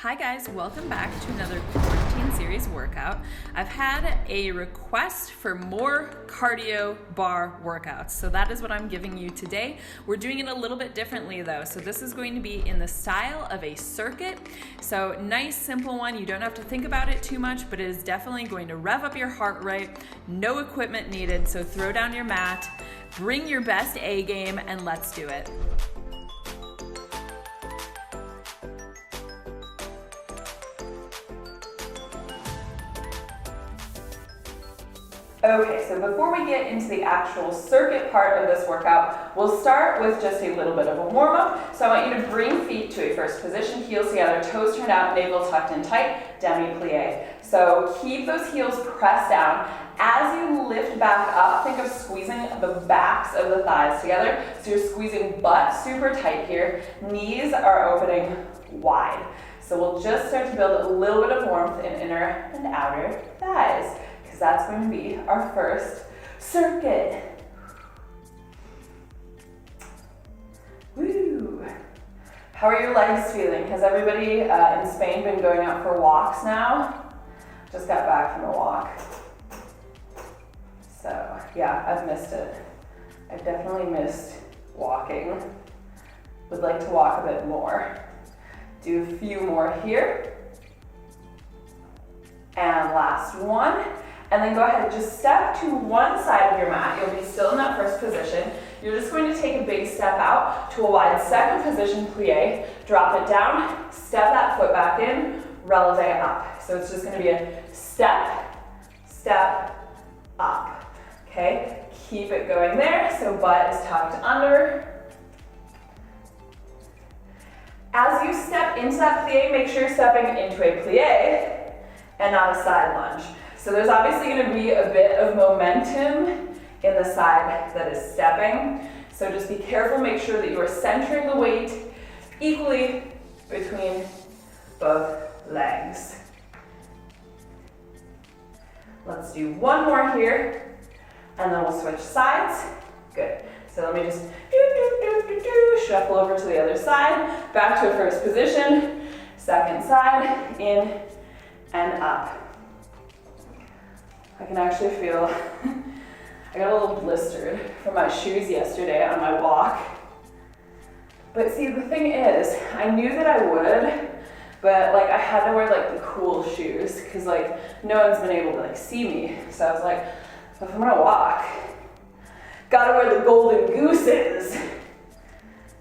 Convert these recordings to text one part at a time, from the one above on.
Hi guys, welcome back to another quarantine series workout. I've had a request for more cardio bar workouts, so that is what I'm giving you today. We're doing it a little bit differently though, so this is going to be in the style of a circuit. So nice, simple one. You don't have to think about it too much, but it is definitely going to rev up your heart rate. No equipment needed, so throw down your mat, bring your best A game, and let's do it. Okay, so before we get into the actual circuit part of this workout, we'll start with just a little bit of a warm-up. So I want you to bring feet to a first position, heels together, toes turned out, navel tucked in tight, demi-plie. So keep those heels pressed down. As you lift back up, think of squeezing the backs of the thighs together. So you're squeezing butt super tight here. Knees are opening wide. So we'll just start to build a little bit of warmth in inner and outer thighs, because that's going to be our first circuit. Woo! How are your legs feeling? Has everybody in Spain been going out for walks now? Just got back from a walk. So yeah, I've missed it. I've definitely missed walking. Would like to walk a bit more. Do a few more here. And last one. And then go ahead and just step to one side of your mat. You'll be still in that first position. You're just going to take a big step out to a wide second position plie, drop it down, step that foot back in, releve up. So it's just going to be a step, step, up. Okay, keep it going there. So butt is tucked under. As you step into that plie, make sure you're stepping into a plie and not a side lunge. So there's obviously going to be a bit of momentum in the side that is stepping. So just be careful, make sure that you are centering the weight equally between both legs. Let's do one more here, and then we'll switch sides. Good. So let me just shuffle over to the other side, back to a first position, second side, in and up. I can actually feel, I got a little blistered from my shoes yesterday on my walk. But see, the thing is, I knew that I would, but like I had to wear like the cool shoes because like no one's been able to like see me. So I was like, if I'm gonna walk, gotta wear the golden gooses.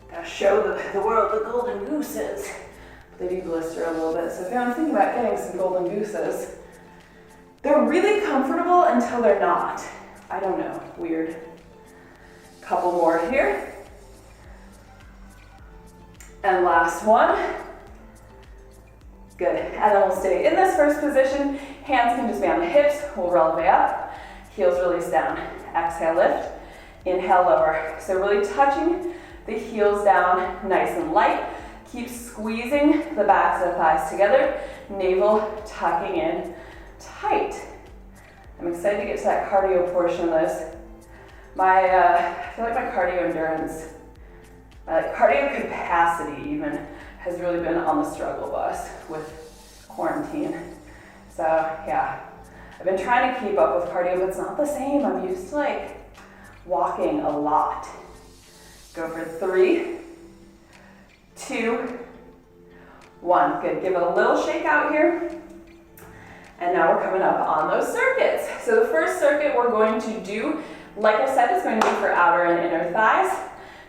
Gotta show the world the golden gooses. But they do blister a little bit. So if I'm thinking about getting some golden gooses, they're really comfortable until they're not. I don't know, weird. Couple more here. And last one. Good, and then we'll stay in this first position. Hands can just be on the hips. We'll releve up, heels release down. Exhale, lift, inhale, lower. So really touching the heels down nice and light. Keep squeezing the backs of the thighs together. Navel tucking in tight. I'm excited to get to that cardio portion of this. I feel like my cardio endurance, my cardio capacity even, has really been on the struggle bus with quarantine. So yeah, I've been trying to keep up with cardio, but it's not the same. I'm used to like walking a lot. Go for 3, 2, 1. Good, give it a little shake out here. And now we're coming up on those circuits. So the first circuit we're going to do, like I said, is going to be for outer and inner thighs.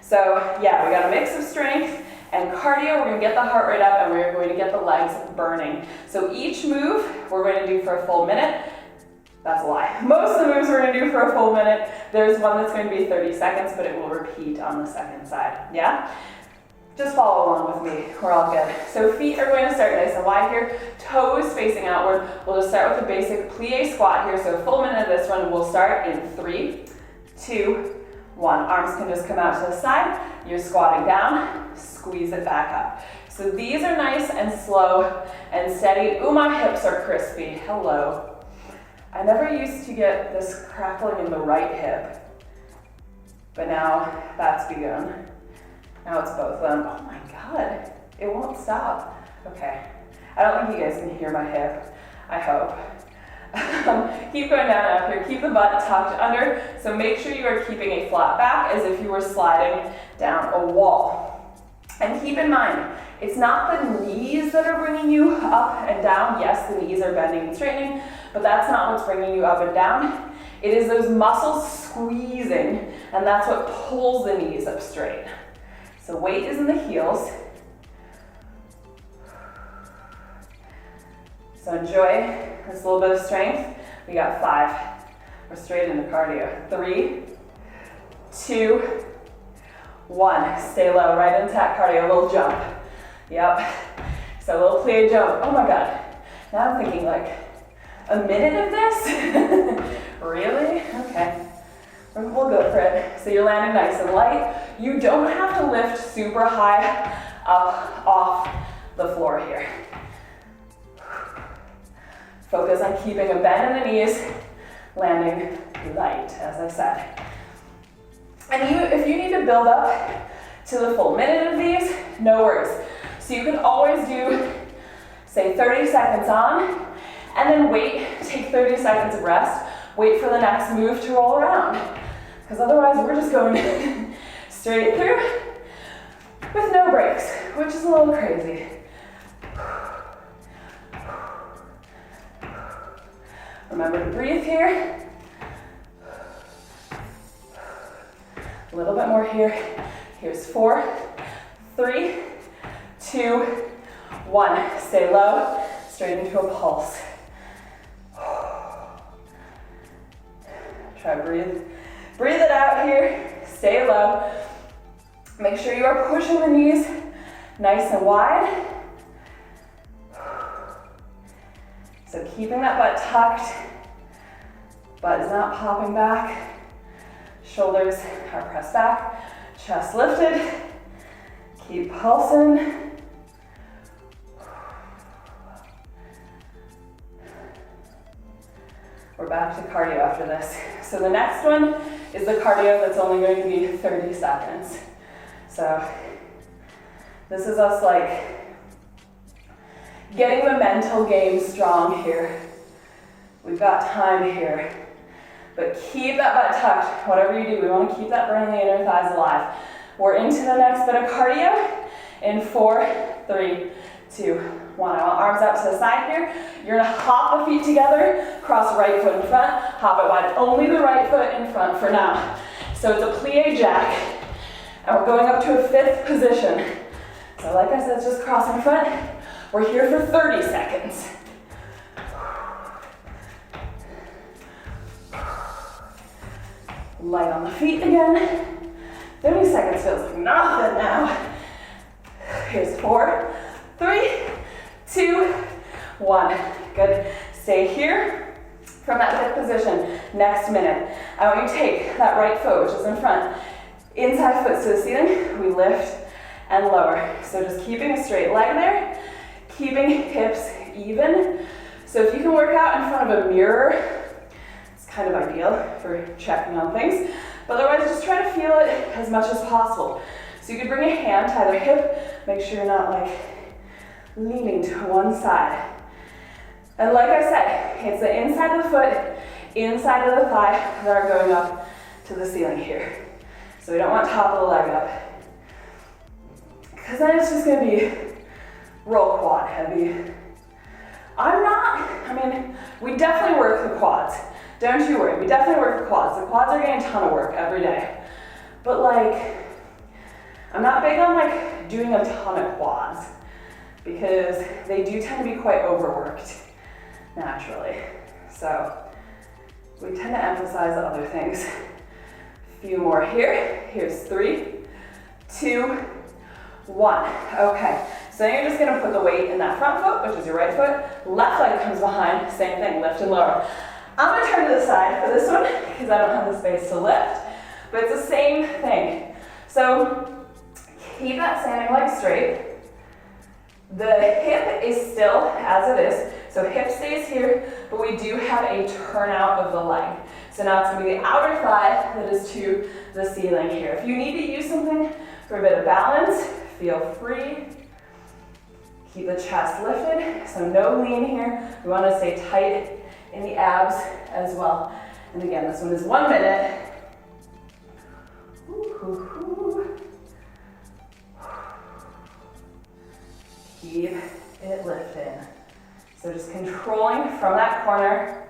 So yeah, we got a mix of strength and cardio. We're going to get the heart rate up and we're going to get the legs burning. So each move we're going to do for a full minute. That's a lie. Most of the moves we're going to do for a full minute. There's one that's going to be 30 seconds, but it will repeat on the second side. Yeah? Just follow along with me, we're all good. So feet are going to start nice and wide here, toes facing outward. We'll just start with a basic plie squat here. So a full minute of this one, we'll start in 3, 2, 1. Arms can just come out to the side. You're squatting down, squeeze it back up. So these are nice and slow and steady. Ooh, my hips are crispy, hello. I never used to get this crackling in the right hip, but now that's begun. Now it's both of them. Oh my God, it won't stop. Okay, I don't think you guys can hear my hip, I hope. Keep going down and up here. Keep the butt tucked under. So make sure you are keeping a flat back as if you were sliding down a wall. And keep in mind, it's not the knees that are bringing you up and down. Yes, the knees are bending and straightening, but that's not what's bringing you up and down. It is those muscles squeezing, and that's what pulls the knees up straight. So weight is in the heels. So enjoy this little bit of strength. We got 5. We're straight into cardio. 3, 2, 1. Stay low, right into that cardio. A little jump. Yep. So a little plie jump. Oh my God. Now I'm thinking like a minute of this? Really? Okay. We'll go for it. So you're landing nice and light. You don't have to lift super high up off the floor here. Focus on keeping a bend in the knees, landing light, as I said. And if you need to build up to the full minute of these, no worries. So you can always do, say, 30 seconds on, and then wait, take 30 seconds of rest, wait for the next move to roll around. Because otherwise we're just going straight through with no breaks, which is a little crazy. Remember to breathe here. A little bit more here. Here's 4, 3, 2, 1. Stay low, straight into a pulse. Try to breathe it out here. Stay low. Make sure you are pushing the knees nice and wide. So keeping that butt tucked, butt is not popping back, shoulders are pressed back, chest lifted, keep pulsing. We're back to cardio after this. So the next one is the cardio that's only going to be 30 seconds. So this is us like getting the mental game strong here. We've got time here. But keep that butt tucked, whatever you do. We want to keep that burn in the inner thighs alive. We're into the next bit of cardio in 4, 3, 2, 1. I want arms out to the side here. You're gonna hop the feet together, cross right foot in front, hop it wide. Only the right foot in front for now. So it's a plie jack, and we're going up to a 5th position. So like I said, it's just cross in front. We're here for 30 seconds. Light on the feet again. 30 seconds feels like nothing now. Here's 4, 3, 2, 1. Good. Stay here from that 5th position. Next minute, I want you to take that right foot, which is in front, inside foot to the ceiling. We lift and lower. So just keeping a straight leg there. Keeping hips even. So if you can work out in front of a mirror, it's kind of ideal for checking on things. But otherwise, just try to feel it as much as possible. So you could bring a hand to either hip, make sure you're not like leaning to one side. And like I said, it's the inside of the foot, inside of the thigh that are going up to the ceiling here. So we don't want top of the leg up. Because then it's just gonna be roll quad heavy. We definitely work the quads. Don't you worry, we definitely work the quads. The quads are getting a ton of work every day. But like, I'm not big on like doing a ton of quads because they do tend to be quite overworked naturally. So we tend to emphasize other things. A few more here. Here's 3, 2, 1. Okay, so now you're just gonna put the weight in that front foot, which is your right foot. Left leg comes behind, same thing, lift and lower. I'm gonna turn to the side for this one because I don't have the space to lift, but it's the same thing. So keep that standing leg straight. The hip is still as it is, so hip stays here, but we do have a turnout of the leg. So now it's gonna be the outer thigh that is to the ceiling here. If you need to use something for a bit of balance, feel free. Keep the chest lifted, so no lean here. We want to stay tight in the abs as well. And again, this one is 1 minute. Keep it lifting. So just controlling from that corner.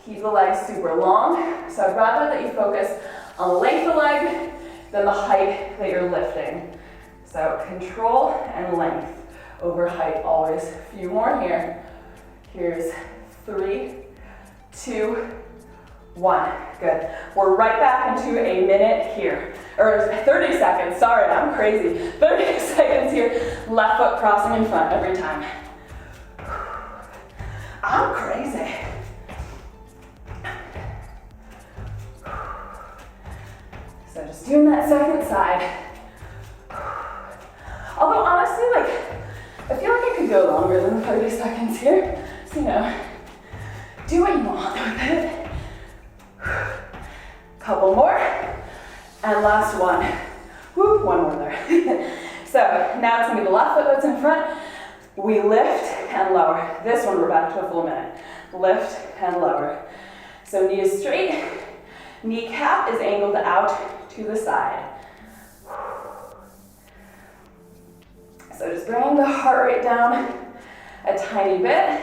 Keep the legs super long. So I'd rather that you focus on the length of the leg than the height that you're lifting. So control and length over height always. A few more here. Here's 3, 2, 1. Good. We're right back into a minute here. Or 30 seconds. Sorry, I'm crazy. 30 seconds here. Left foot crossing in front every time. I'm crazy. So just doing that second side. Although honestly, I feel like I could go longer than 30 seconds here. So, do what you want with it. Couple more. And last one. Woo, one more there. So now it's gonna be the left foot that's in front. We lift and lower. This one we're back to a full minute. Lift and lower. So knee is straight. Kneecap is angled out to the side. So just bringing the heart rate down a tiny bit.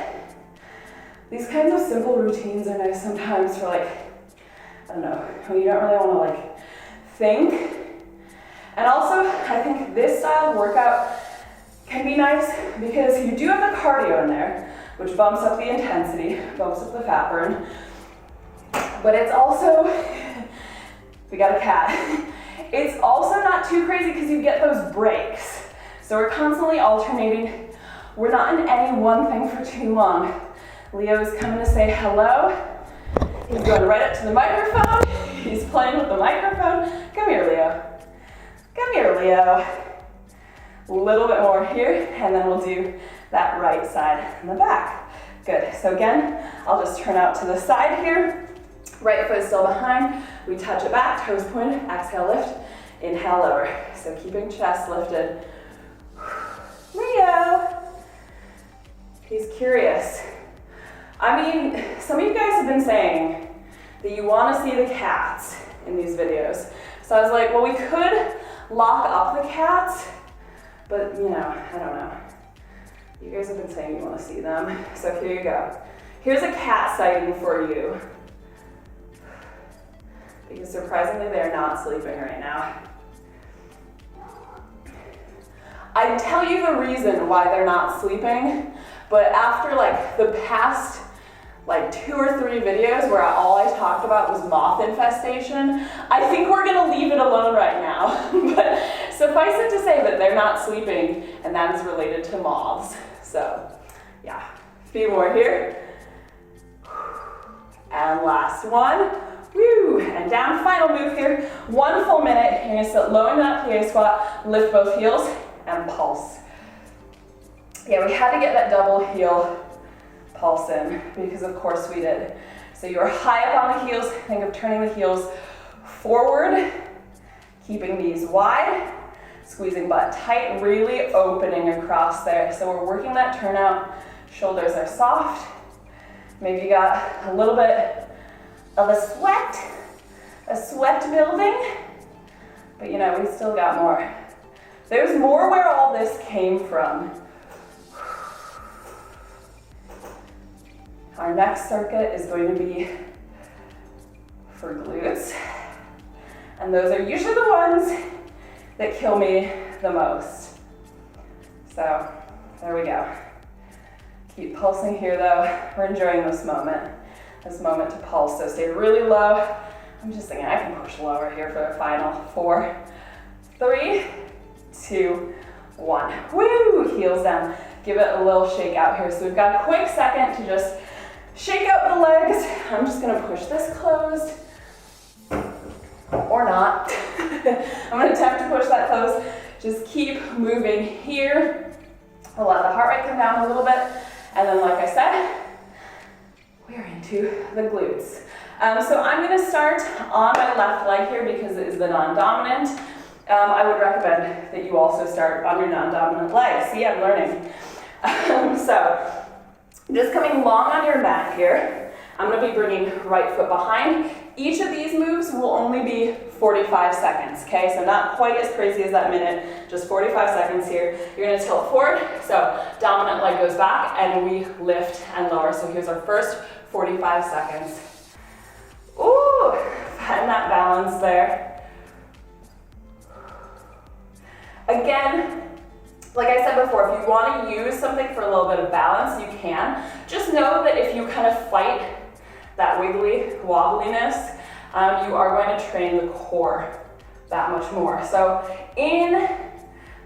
These kinds of simple routines are nice sometimes for I don't know, when you don't really want to think. And also, I think this style of workout can be nice because you do have the cardio in there, which bumps up the intensity, bumps up the fat burn. But it's also, we got a cat. It's also not too crazy because you get those breaks. So we're constantly alternating. We're not in any one thing for too long. Leo is coming to say hello. He's going right up to the microphone. He's playing with the microphone. Come here, Leo. Come here, Leo. A little bit more here, and then we'll do that right side in the back. Good. So again, I'll just turn out to the side here. Right foot is still behind. We touch it back, toes pointed. Exhale, lift. Inhale, lower. So keeping chest lifted. Leo. He's curious. I mean, some of you guys have been saying that you want to see the cats in these videos. So I was like, well, we could lock up the cats, but I don't know. You guys have been saying you want to see them. So here you go. Here's a cat sighting for you. Because surprisingly, they're not sleeping right now. I tell you the reason why they're not sleeping, but after the past 2 or 3 videos where all I talked about was moth infestation, I think we're gonna leave it alone right now. But suffice it to say that they're not sleeping, and that is related to moths. So yeah, a few more here. And last one. Woo, and down, final move here. 1 full minute. You're gonna sit low in that plie squat, lift both heels, and pulse. Yeah, we had to get that double heel pulse in because of course we did. So you're high up on the heels. Think of turning the heels forward, keeping knees wide, squeezing butt tight, really opening across there. So we're working that turnout. Shoulders are soft. Maybe you got a little bit of a sweat building, but we still got more. There's more where all this came from. Our next circuit is going to be for glutes, and those are usually the ones that kill me the most. So there we go. Keep pulsing here though. We're enjoying this moment to pulse. So stay really low. I'm just thinking I can push lower here for the final 4, 3, 2, 1. Woo! Heels down. Give it a little shake out here. So we've got a quick second to just shake out the legs. I'm just gonna push this closed, or not. I'm gonna attempt to push that closed. Just keep moving here. We'll let the heart rate come down a little bit. And then, like I said, we're into the glutes. So I'm gonna start on my left leg here because it is the non-dominant. I would recommend that you also start on your non-dominant leg. See, I'm learning. So just coming long on your mat here. I'm gonna be bringing right foot behind. Each of these moves will only be 45 seconds, okay? So not quite as crazy as that minute, just 45 seconds here. You're gonna tilt forward, so dominant leg goes back, and we lift and lower. So here's our first 45 seconds. Ooh, find that balance there. Again, like I said before, if you want to use something for a little bit of balance, you can. Just know that if you kind of fight that wiggly wobbliness, you are going to train the core that much more. So in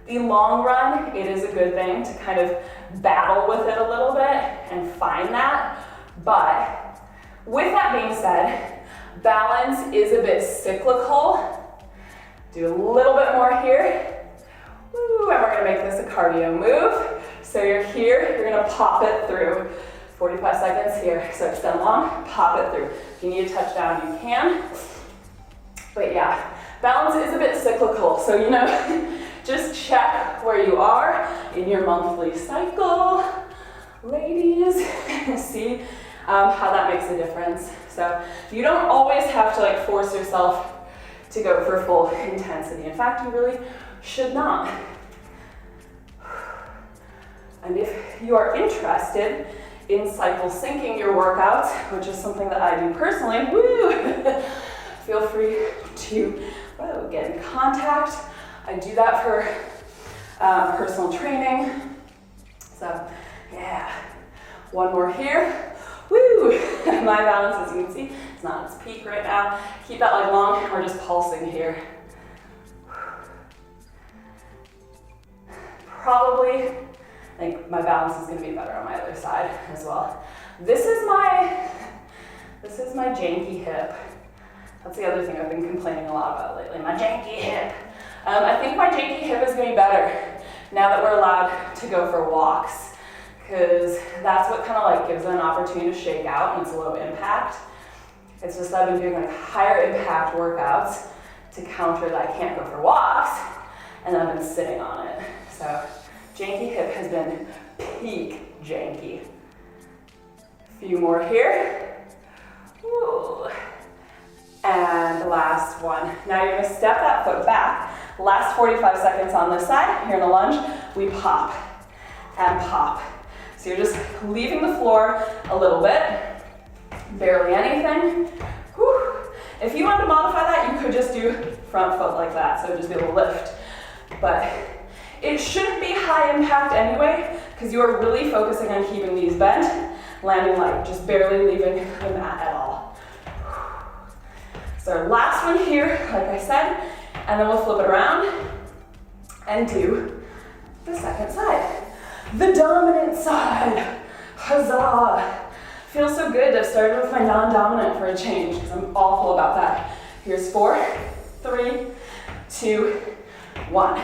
the long run, it is a good thing to kind of battle with it a little bit and find that. But with that being said, balance is a bit cyclical. Do a little bit more here. Woo, and we're gonna make this a cardio move. So you're here, you're gonna pop it through. 45 seconds here, so extend long, pop it through. If you need a touchdown, you can. But yeah, balance is a bit cyclical. So, you know, just check where you are in your monthly cycle, ladies. See how that makes a difference. So you don't always have to like force yourself to go for full intensity. In fact, you really should not. And if you are interested in cycle syncing your workouts, which is something that I do personally, woo, feel free to get in contact. I do that for personal training. So yeah, one more here. Woo! My balance, as you can see, it's not at its peak right now. Keep that leg long, we're just pulsing here. Probably, I think my balance is gonna be better on my other side as well. This is my janky hip. That's the other thing I've been complaining a lot about lately, my janky hip. I think my janky hip is gonna be better now that we're allowed to go for walks, because that's what kind of like gives it an opportunity to shake out and it's low impact. It's just that I've been doing like higher impact workouts to counter that I can't go for walks, and I've been sitting on it. So janky hip has been peak janky. A few more here. Ooh. And the last one. Now you're gonna step that foot back. Last 45 seconds on this side. Here in the lunge, we pop and pop. So you're just leaving the floor a little bit, barely anything. Whew. If you want to modify that, you could just do front foot like that, so just be a little lift. But it shouldn't be high impact anyway, because you are really focusing on keeping these bent, landing light, just barely leaving the mat at all. So last one here, like I said, and then we'll flip it around and do the second side. The dominant side, huzzah. Feels so good to have started with my non-dominant for a change, because I'm awful about that. Here's 4, 3, 2, 1.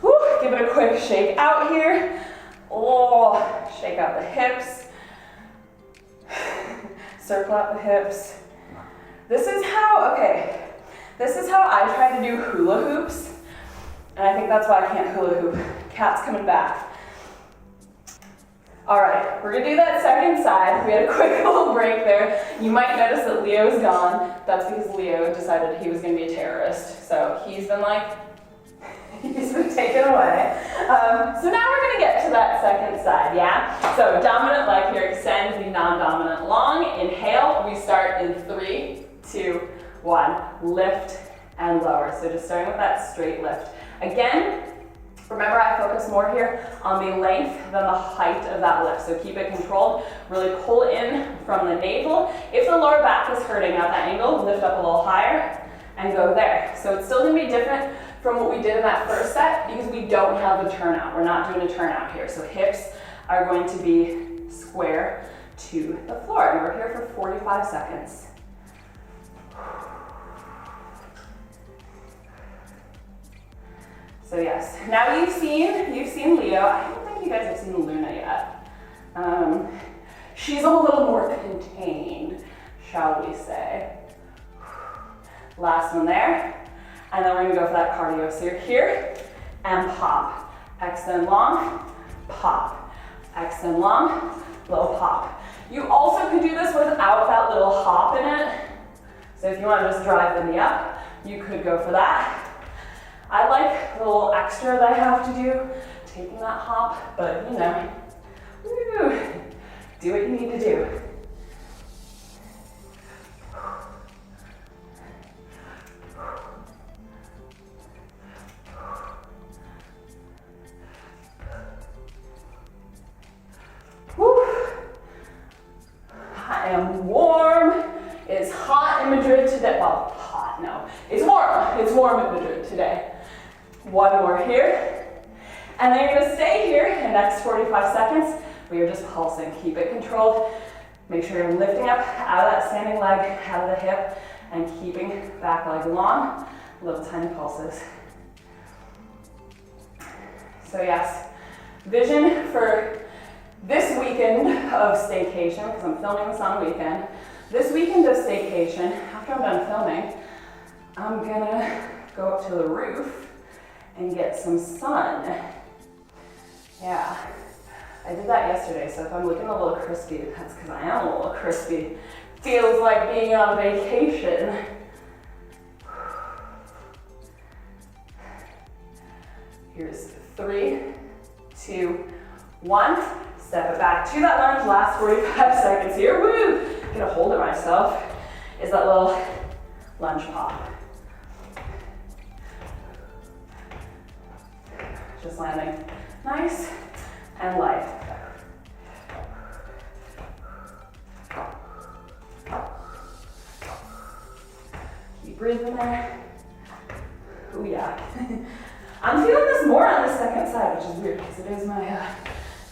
Woo, give it a quick shake out here. Oh, shake out the hips. Circle out the hips. This is how I try to do hula hoops. And I think that's why I can't hula hoop. Cat's coming back. All right, we're gonna do that second side. We had a quick little break there. You might notice that Leo's gone. That's because Leo decided he was gonna be a terrorist. So he's been taken away. So now we're gonna get to that second side, yeah? So dominant leg here, extend the non-dominant long. Inhale, we start in 3, 2, 1. Lift and lower. So just starting with that straight lift. Again, remember I focus more here on the length than the height of that lift. So keep it controlled. Really pull in from the navel. If the lower back is hurting at that angle, lift up a little higher and go there. So it's still gonna be different from what we did in that first set because we don't have a turnout. We're not doing a turnout here. So hips are going to be square to the floor. And we're here for 45 seconds. So yes, now you've seen Leo. I don't think you guys have seen Luna yet. She's a little more contained, shall we say. Last one there. And then we're gonna go for that cardio. So you're here and pop. Extend long, pop. Extend long, little pop. You also could do this without that little hop in it. So if you want to just drive the knee up, you could go for that. I like the little extra that I have to do, taking that hop, but you know, woo, do what you need to do. I am warm. It's hot in Madrid today. Well, hot, no. It's warm. It's warm in Madrid today. One more here. And then you're gonna stay here in the next 45 seconds where you're just pulsing. Keep it controlled. Make sure you're lifting up out of that standing leg, out of the hip, and keeping back leg long, little tiny pulses. So yes, vision for this weekend of staycation, because I'm filming this on a weekend. This weekend of staycation, after I'm done filming, I'm gonna go up to the roof and get some sun. Yeah, I did that yesterday, so if I'm looking a little crispy, that's because I am a little crispy. Feels like being on vacation. Here's 3, 2, 1. Step it back to that lunge, last 45 seconds here. Woo! Get a hold of myself. Is that little lunge pop. Just landing nice and light. Keep breathing there. Ooh yeah. I'm feeling this more on the second side, which is weird because it is my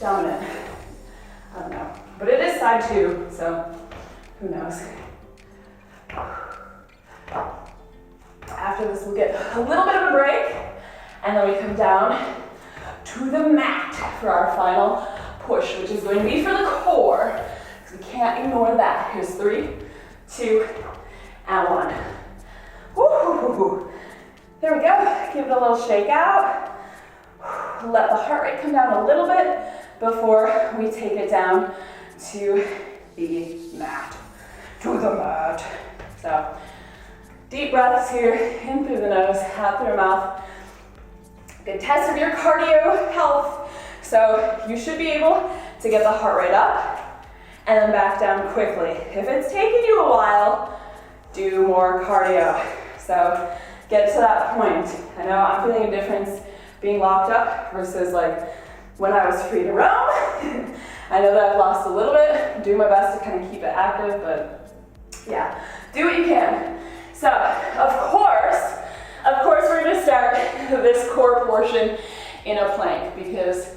dominant. I don't know. But it is side 2, so who knows. After this, we'll get a little bit of a break, and then we come down to the mat for our final push, which is going to be for the core, because we can't ignore that. Here's 3, 2, and 1. Woo! There we go. Give it a little shake out. Let the heart rate come down a little bit before we take it down to the mat. To the mat. So, deep breaths here, in through the nose, out through the mouth. Good test of your cardio health. So, you should be able to get the heart rate up and then back down quickly. If it's taking you a while, do more cardio. So, get to that point. I know I'm feeling a difference being locked up versus like when I was free to roam. I know that I've lost a little bit. Do my best to kind of keep it active, but yeah, do what you can. So, of course, we're gonna start this core portion in a plank because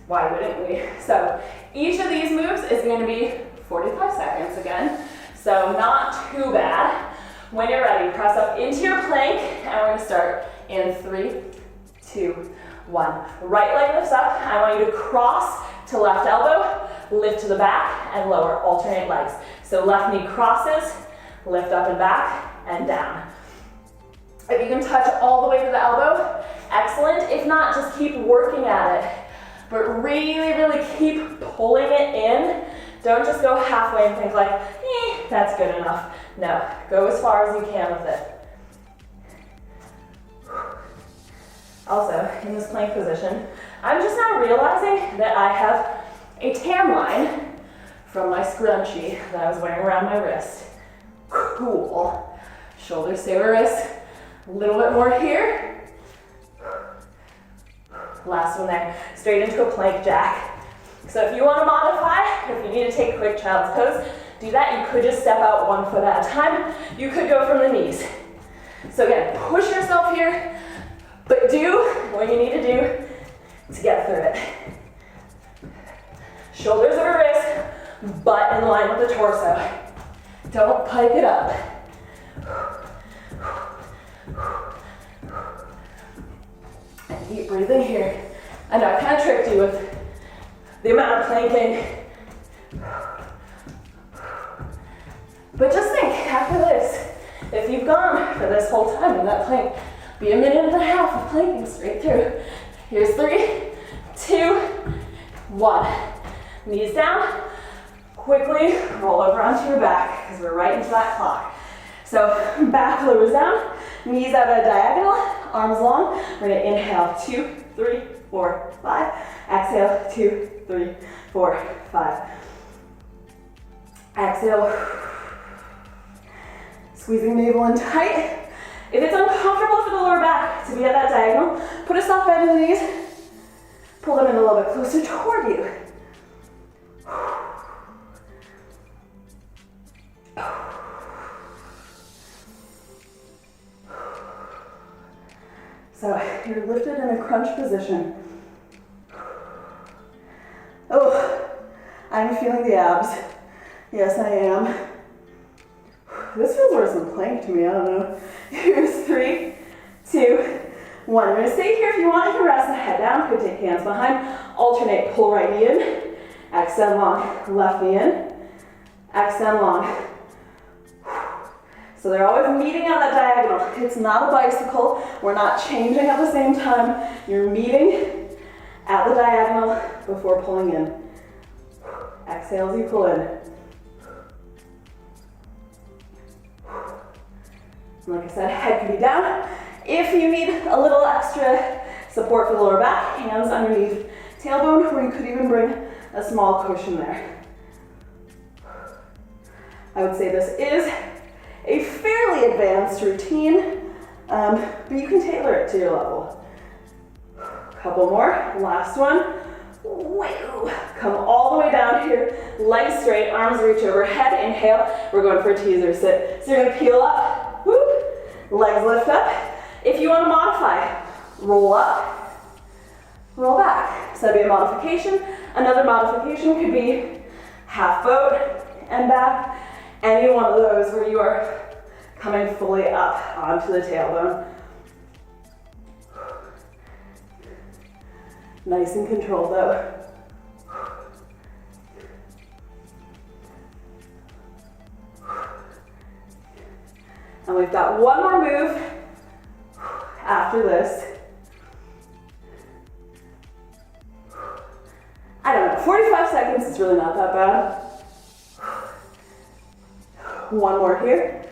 why wouldn't we? So, each of these moves is gonna be 45 seconds again, so not too bad. When you're ready, press up into your plank, and we're gonna start in 3, 2, 1. Right leg lifts up. I want you to cross to left elbow, lift to the back, and lower. Alternate legs. So left knee crosses, lift up and back, and down. If you can touch all the way to the elbow, excellent. If not, just keep working at it. But really, really keep pulling it in. Don't just go halfway and think like, that's good enough. No, go as far as you can with it. Also, in this plank position, I'm just now realizing that I have a tan line from my scrunchie that I was wearing around my wrist. Cool. Shoulders stay over wrist. A little bit more here. Last one there. Straight into a plank jack. So if you want to modify, if you need to take a quick child's pose, do that. You could just step out 1 foot at a time. You could go from the knees. So again, push yourself here, but do what you need to do to get through it. Shoulders over wrist, butt in line with the torso. Don't pipe it up. And keep breathing here. I know I kind of tricked you with the amount of planking. But just think, after this, if you've gone for this whole time in that plank, be a minute and a half of planking straight through. Here's 3, 2, 1. Knees down. Quickly roll over onto your back because we're right into that clock. So back lowers down, knees out at a diagonal, arms long. We're gonna inhale, 2, 3, 4, 5. Exhale, 2, 3, 4, 5. Exhale. Squeezing navel in tight. If it's uncomfortable for the lower back to be at that diagonal, put a soft bend in the knees. Pull them in a little bit closer toward you. So you're lifted in a crunch position. Oh, I'm feeling the abs. Yes, I am. This feels worse than plank to me, I don't know. Here's 3, 2, 1. I'm gonna stay here. If you want, you can rest the head down. Could take hands behind. Alternate, pull right knee in. Extend long, left knee in. Extend long. So they're always meeting at that diagonal. It's not a bicycle. We're not changing at the same time. You're meeting at the diagonal before pulling in. Exhale as you pull in. Like I said, head can be down. If you need a little extra support for the lower back, hands underneath tailbone, or you could even bring a small cushion there. I would say this is a fairly advanced routine, but you can tailor it to your level. Couple more, last one. Woo. Come all the way down here, legs straight, arms reach overhead, inhale. We're going for a teaser sit. So you're gonna peel up, whoop, legs lift up. If you wanna modify, roll up, roll back. So that'd be a modification. Another modification could be half boat and back. Any one of those where you are coming fully up onto the tailbone. Nice and controlled though. And we've got one more move after this. I don't know, 45 seconds is really not that bad. One more here.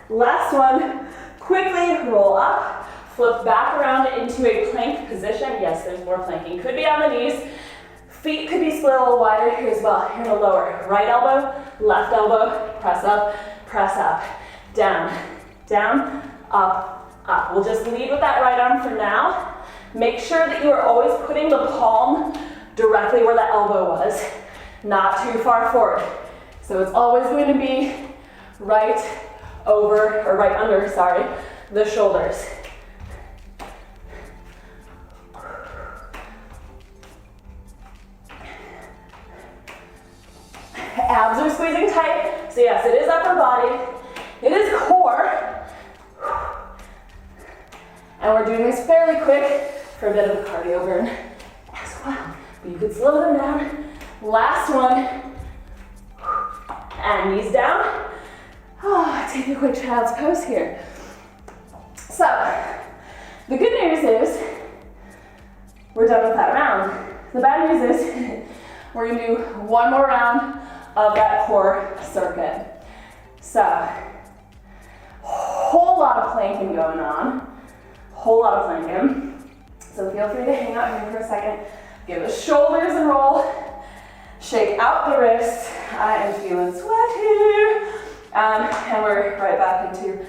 Last one, quickly roll up, flip back around into a plank position. Yes, there's more planking. Could be on the knees. Feet could be split a little wider here as well. You're gonna lower right elbow, left elbow, press up, down, down, up, up. We'll just lead with that right arm for now. Make sure that you are always putting the palm directly where the elbow was, not too far forward. So it's always going to be right over, or right under, sorry, the shoulders. Abs are squeezing tight. So yes, it is upper body. It is core. And we're doing this fairly quick for a bit of a cardio burn as well. But you could slow them down. Last one. And knees down. Oh, take a quick child's pose here. So, the good news is we're done with that round. The bad news is we're gonna do one more round of that core circuit. So, whole lot of planking going on. Whole lot of planking. So feel free to hang out here for a second. Give the shoulders a roll. Shake out the wrists. I am feeling sweaty. And we're right back into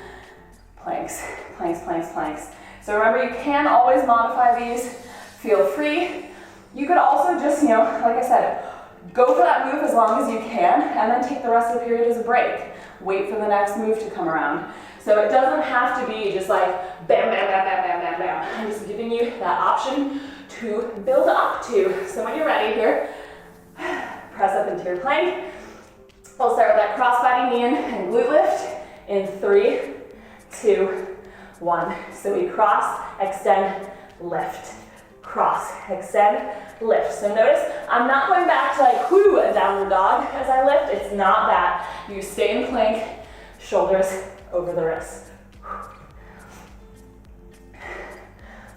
planks, planks, planks, planks. So remember, you can always modify these. Feel free. You could also just, like I said, go for that move as long as you can, and then take the rest of the period as a break. Wait for the next move to come around. So it doesn't have to be just like bam, bam, bam, bam, bam, bam, bam. I'm just giving you that option to build up to. So when you're ready here, press up into your plank. We'll start with that crossbody knee in and glute lift in 3, 2, 1. So we cross, extend, lift. Cross, extend, lift. So notice, I'm not going back to like, a downward dog as I lift. It's not that. You stay in plank, shoulders over the wrists.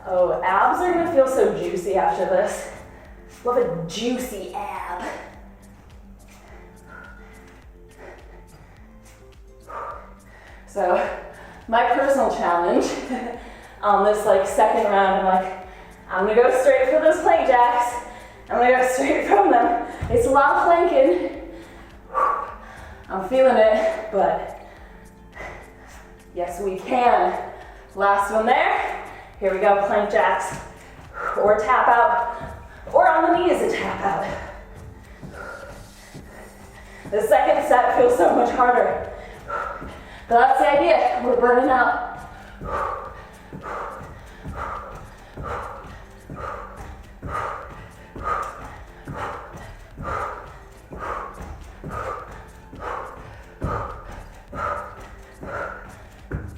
Oh, abs are gonna feel so juicy after this. Love a juicy ab. So my personal challenge on this like second round, I'm gonna go straight for those plank jacks. I'm gonna go straight from them. It's a lot of planking. I'm feeling it, but yes, we can. Last one there. Here we go, plank jacks. Or tap out, or on the knees a tap out. The second set feels so much harder. But that's the idea, we're burning out.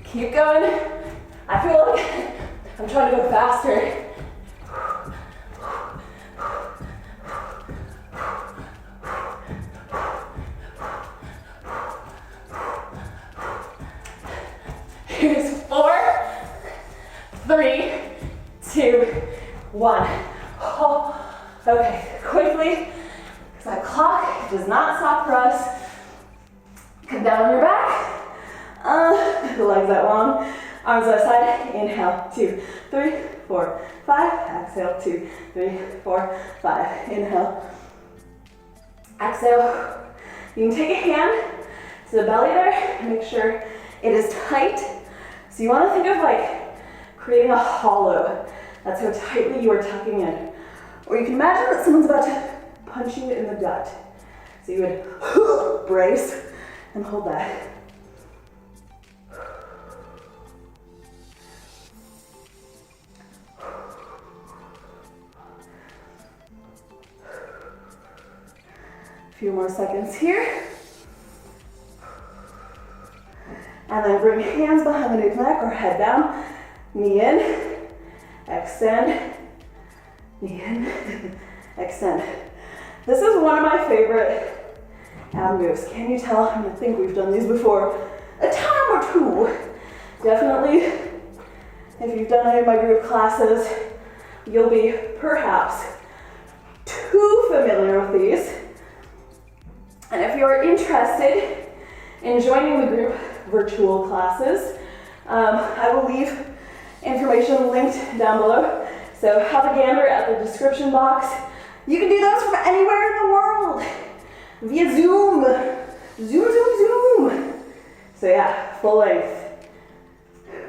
Keep going. I feel like I'm trying to go faster. Here's 4, 3, 2, 1. Oh, okay, quickly, because that clock does not stop for us. Come down on your back. The legs that long. Arms to the side. Inhale, 2, 3, 4, 5. Exhale, 2, 3, 4, 5. Inhale. Exhale. You can take a hand to the belly there and make sure it is tight. So you want to think of like creating a hollow. That's how tightly you are tucking in. Or you can imagine that someone's about to punch you in the gut. So you would brace and hold that. A few more seconds here. And then bring hands behind the nape neck or head down. Knee in, extend, knee in, extend. This is one of my favorite ab moves. Can you tell? I think we've done these before a time or two. Definitely, if you've done any of my group classes, you'll be perhaps too familiar with these. And if you're interested in joining the group virtual classes, I will leave information linked down below. So have a gander at the description box. You can do those from anywhere in the world via Zoom. Zoom. So yeah, full length.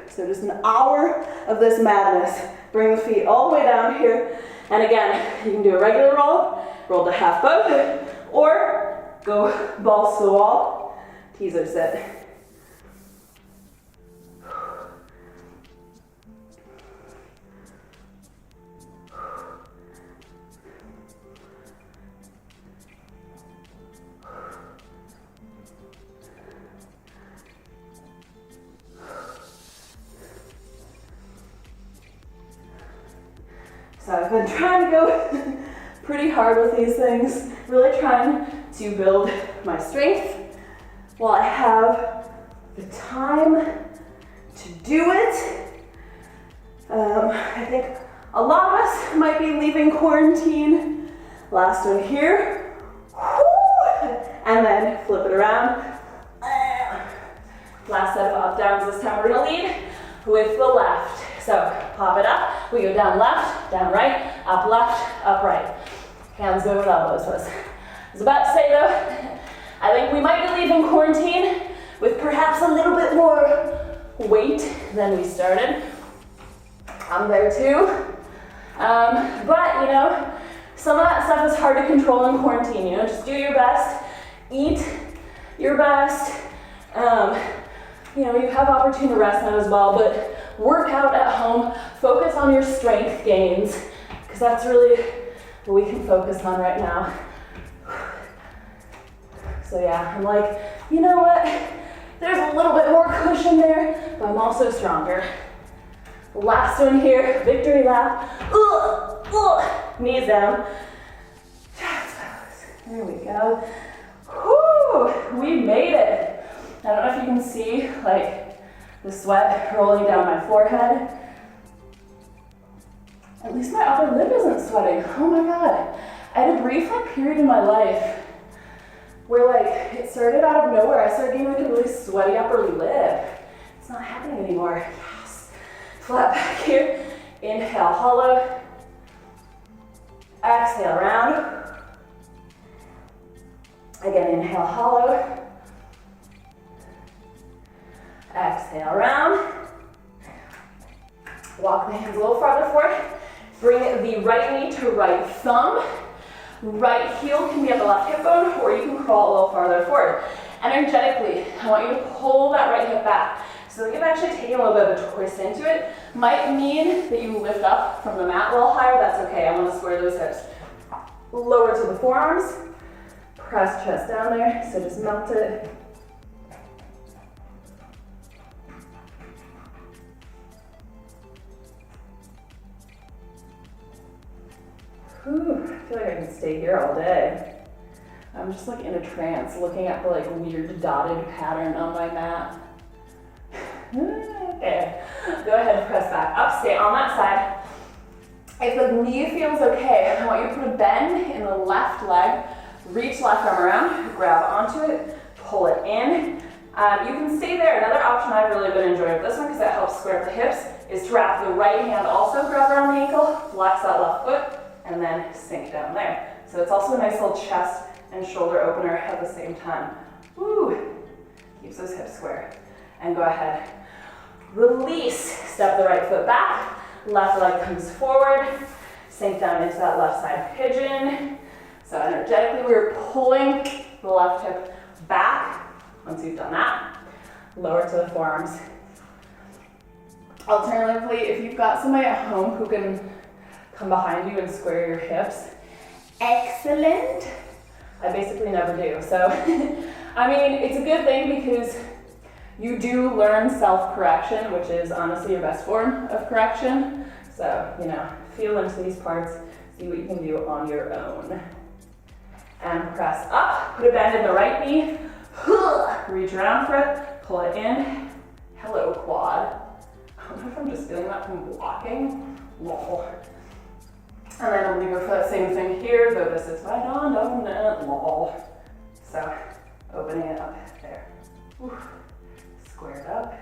So just an hour of this madness. Bring the feet all the way down here. And again, you can do a regular roll to half boat, or go balls to the wall, teaser sit. So I've been trying to go pretty hard with these things, really trying to build my strength while I have the time to do it. I think a lot of us might be leaving quarantine. Last one here. And then flip it around. Last set of up downs. This time we're gonna lead with the left. So pop it up, we go down left, down right, up left, up right. Hands go with elbows for us. I was about to say though, I think we might be leaving quarantine with perhaps a little bit more weight than we started. I'm there too. But you know, some of that stuff is hard to control in quarantine, you know, just do your best, eat your best. You know, you have opportunity to rest now as well, but work out at home, focus on your strength gains, because that's really what we can focus on right now. So yeah, I'm like, you know what? There's a little bit more cushion there, but I'm also stronger. Last one here, victory lap. Knees down. There we go. Whew, we made it. I don't know if you can see like the sweat rolling down my forehead. At least my upper lip isn't sweating. Oh my God. I had a brief like period in my life where like it started out of nowhere. I started getting like a really sweaty upper lip. It's not happening anymore. Yes. Flat back here. Inhale, hollow. Exhale, round. Again, inhale, hollow. Exhale, round. Walk the hands a little farther forward. Bring the right knee to right thumb. Right heel can be at the left hip bone, or you can crawl a little farther forward. Energetically, I want you to pull that right hip back. So you're actually taking a little bit of a twist into it. Might mean that you lift up from the mat a little higher. That's okay. I want to square those hips. Lower to the forearms. Press chest down there. So just melt it. Whew, I feel like I can stay here all day. I'm just like in a trance looking at the like weird dotted pattern on my mat. Okay, go ahead and press back up, stay on that side. If the knee feels okay, I want you to put a bend in the left leg, reach left arm around, grab onto it, pull it in. You can stay there. Another option I've really been enjoying with this one because it helps square up the hips is to wrap the right hand also, grab around the ankle, flex that left foot, and then sink down there. So it's also a nice little chest and shoulder opener at the same time. Woo! Keeps those hips square. And go ahead. Release. Step the right foot back. Left leg comes forward. Sink down into that left side pigeon. So energetically, we're pulling the left hip back. Once you've done that, lower to the forearms. Alternatively, if you've got somebody at home who can come behind you and square your hips, excellent. I basically never do. So, I mean, it's a good thing because you do learn self-correction, which is honestly your best form of correction. So, you know, feel into these parts, see what you can do on your own. And press up, put a bend in the right knee, reach around for it, pull it in. Hello, quad. I don't know if I'm just feeling that from walking. Lol. And then I'm gonna go for that same thing here, though this is my non-dominant, lol. So, opening it up there. Whew. Square it up.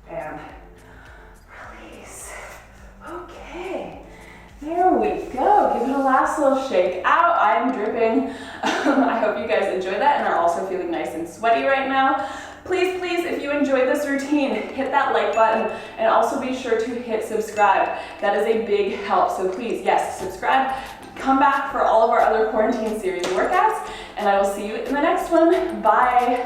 And release. Okay, there we go. Give it a last little shake out. I'm dripping. I hope you guys enjoyed that and are also feeling nice and sweaty right now. Please, please, if you enjoyed this routine, hit that like button and also be sure to hit subscribe. That is a big help. So please, yes, subscribe. Come back for all of our other quarantine series workouts, and I will see you in the next one. Bye.